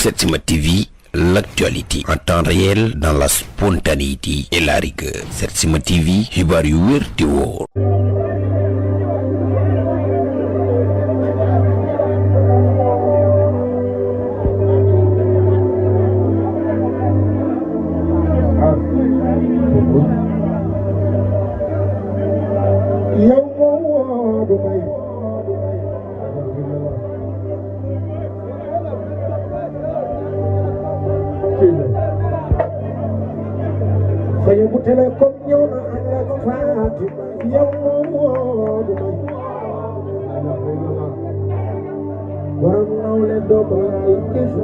Setsima TV, l'actualité en temps réel dans la spontanéité et la rigueur. Setsima TV, xibaar yu wér te wóor. Souhibou Telecom ñëw na Attak Fatima yow borom nawle doomu ay gis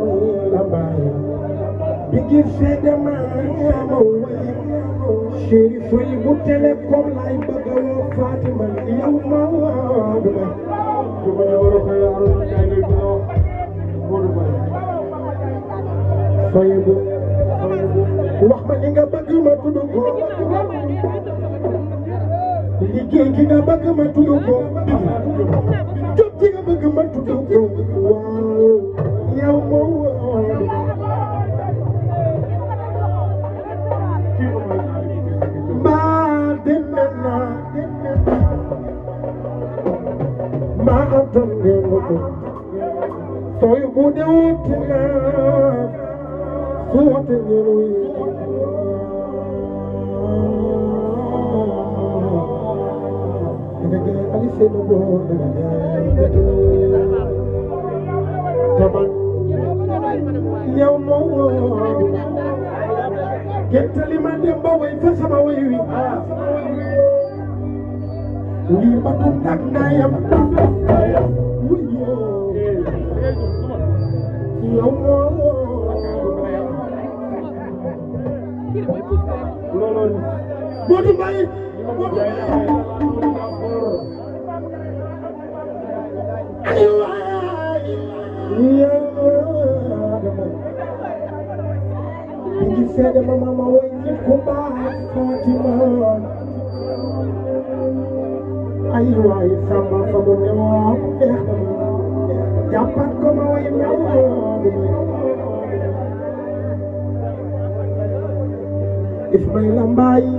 la mbaay bi gis dama ma way chéri Souhibou Telecom lay bëgg woo Fatima yow Souhibou wax ma li nga bëgg ma tudd ko liggéey gi nga bëgg ma tudd ko jot gi nga bëgg ma tudd ko waaw yow moo maa dem na maa antam ngeen ko Souhibou de wut na what in you Ali say no more Taman yow mo Gentali man dem ba way fa sama way wi Li ba tum nak ndayam yow mo Modou Mbaye ngi seede mama way nit ku baax Fatima ay waay sama fa mu ne woon neex na jàppat ko ma way ñaw Ismaïla Mbaye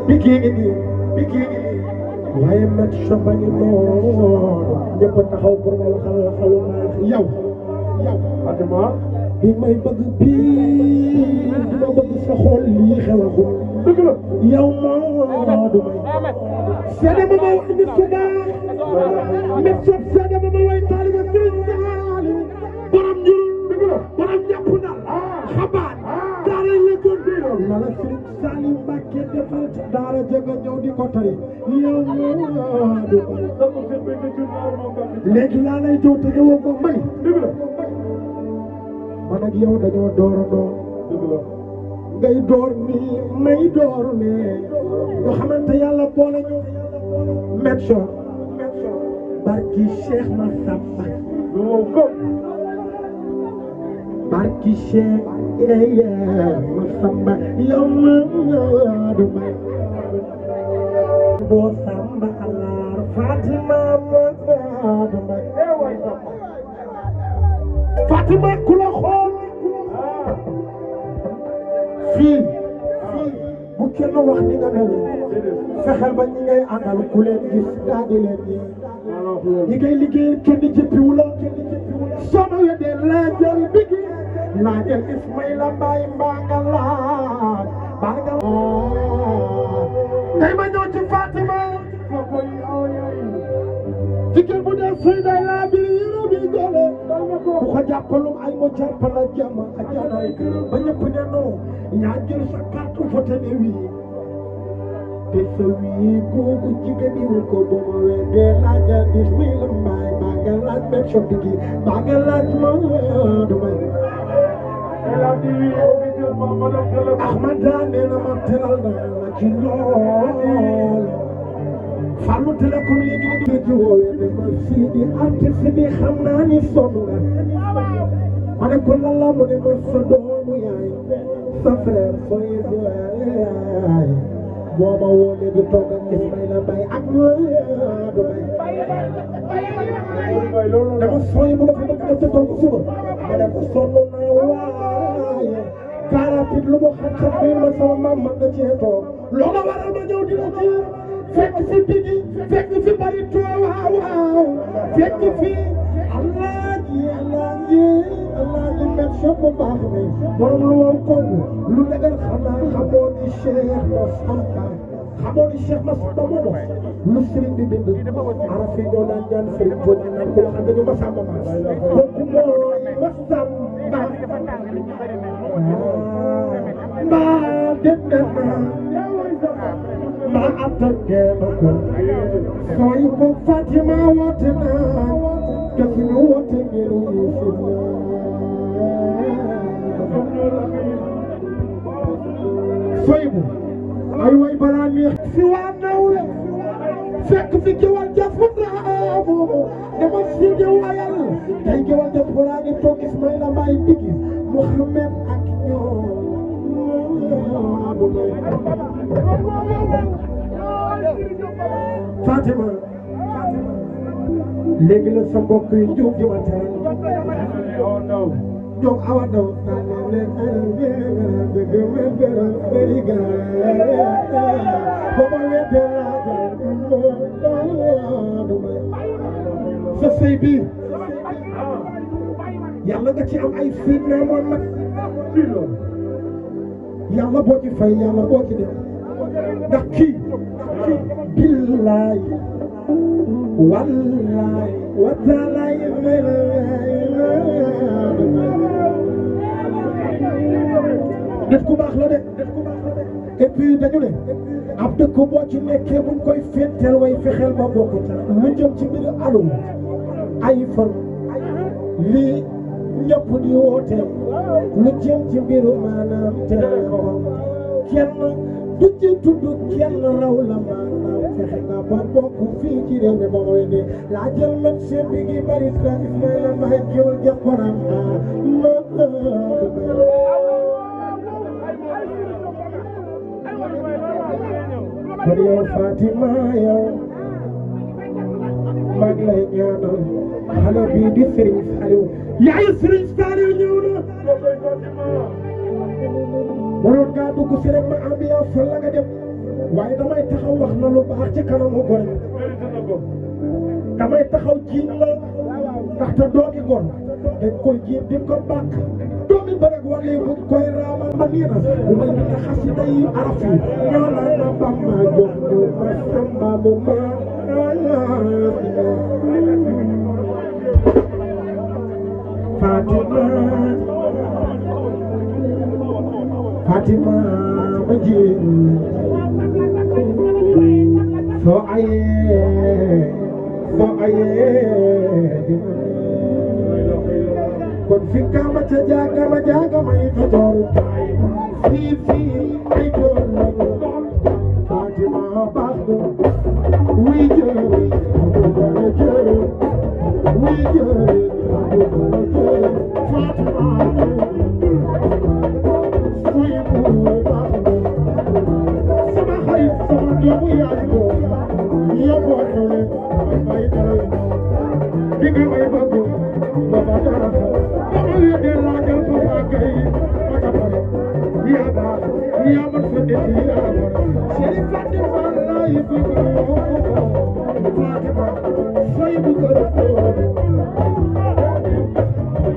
bikini waaye met champagne noonu ñëpp taxaw pour ma waxal xalu naax yow Fatima bi may bëgg bii ma bëgg sa xol lii xewagul dëgg la yow moo du may seede ma ma way nit ku baax met sob seede ma ma way taaliba Sëriñ Saaliw borom njurul dëgg la borom ñàpp ndal xabaar daara la gën na la Sëriñ Saaliw Mbàkke defal daara jëga ñëw di ko tari yow léegi laa lay jow te ñëwoo ko mani man ak yow dañoo doorandoo ngay door nii may door ne ñu xamante yàlla boole ñu metso barki Cheikh Massamba barki Cheikh Massamba yow du may doo samba alaar Fatima du may Fatima ku la xool fii bu kenn wax ni nga mel fexeel ba ñi ngay àndal ku leen gis daa di leen ñi ngay liggéey kenn jëppiwu la soo ma weddee laajal bigi laajal Ismaïla Mbaye mbaa nga laaj tey ma ñëw ci Fatima jigéen bu dee sëy day laa bi yëru bi gole ku ko jàppalum ay mo jàppala jàmm ak jànay ba ñëpp ne non yaa jël sa carte vote ne wii te sa wii googu jigéen yi wu ko ba ma weddee laajal Ismaïla Mbaye maa nga laaj bet shop gi maa nga laaj ma du may Ahmada nee na ma teral na la ci lool Souhibou Telecom léegi ñu ngi woowee ne ma fii di artiste bi xam naa ni sonn nga ma ne ko lan la mu ne ma sa doomu yaay sa frère Souhibou yaay boo ma woo léegi toog ak Ismaïla Mbaye ak dama sooy bu dafa bëgg def toog suba ma ne ko sonn naa waaye karapit lu mu xam-xam bi ma sama maam mën na cee toog loolu waral ma ñëw dina ci fekk fi bigi fekk fi bari too waaw fekk fi alaaji met shop bu baax bi borom lu woon kongu lu negal xanaa xamoo ni Cheikh Massamba xamoo ni Cheikh Massamba moomu lu sëriñ bi bind araf yi ñoo naan ñaan sëriñ boo ñu naan ko waxal dañu Massamba ma kooku mooy Massamba mbaa dégg ma Attak ngeen ko Souhibou Fatima woote naa te fi ñu woote ngeen wuyu si Souhibou ay way balaa neex fi waa nawle fekk fi gewal diaspora moomu dama si gewayal tey gewal diaspora ngi toog Ismaïla Mbaye bigi Mouhamed ak ñoom Fatima léegi la sa mbokk yi jóg di ma teral jóg awa daw sa sëy bi yàlla nga ci am ay fiit ne moom nag yàlla boo ci fay yàlla boo ci def ndax kii billaay wallaay wataalaay nit ku baax la de et puis dañu ne ab dëkk boo ci nekkee buñ koy féeteel way fexeel ba bokk ca lu jëm ci mbiru alum ay fan lii ñëpp di woote lu jëm ci mbiru maanaam télécom kenn du ci tudd kenn raw la maanaam fexe nga ba bokk fii ci réew mi ba mooy ne laa jël médecin bi ngi bari tra Ismaïla Mbaye géwal jaxoram kon yow Fatima yow maa ngi lay ñaanal xale bii di Serigne Saliou yaayu Serigne Saliou ñëw na waroon ngaa dugg si rek ma ambiance la nga dem waaye damay taxaw wax na lu baax ci kanamu gor damay taxaw jiin la ndaxte doomi gor dañ koy jiin di ko bàkk doomi bërëg wala buñ koy raama ma nii na bu may bind xasida yi araf yi ñoo naan ma Bamba jox ñu ma Samba mu ma Fatima ma jiin soo ayee kon fi kama ca jaaga ma yi fa jooru kaay fii ay joor la Fatima baax na wuy jëri wuy jëri Fatima sama xarit sama doomu yaay ko yóbboo tole may dara di nga may bëgg ba ba dara ba ma wédee laajal papa kay ma tapale yaa baax yaa man sa def yaa baax Sëriñ Fatima laay bëgg Fatima Souhibou kër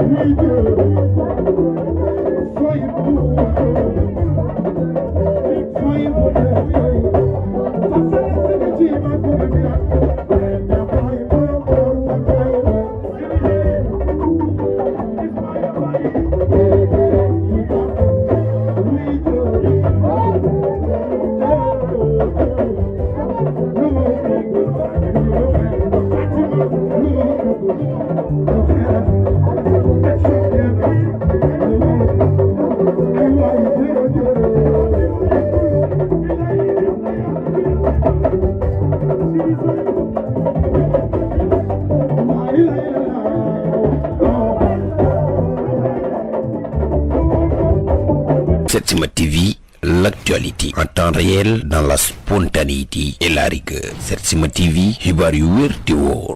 muy jël Souhibou Setsima TV, l'actualité en temps réel dans la spontanéité et la rigueur. Setsima TV xibaar yu wér te wóor.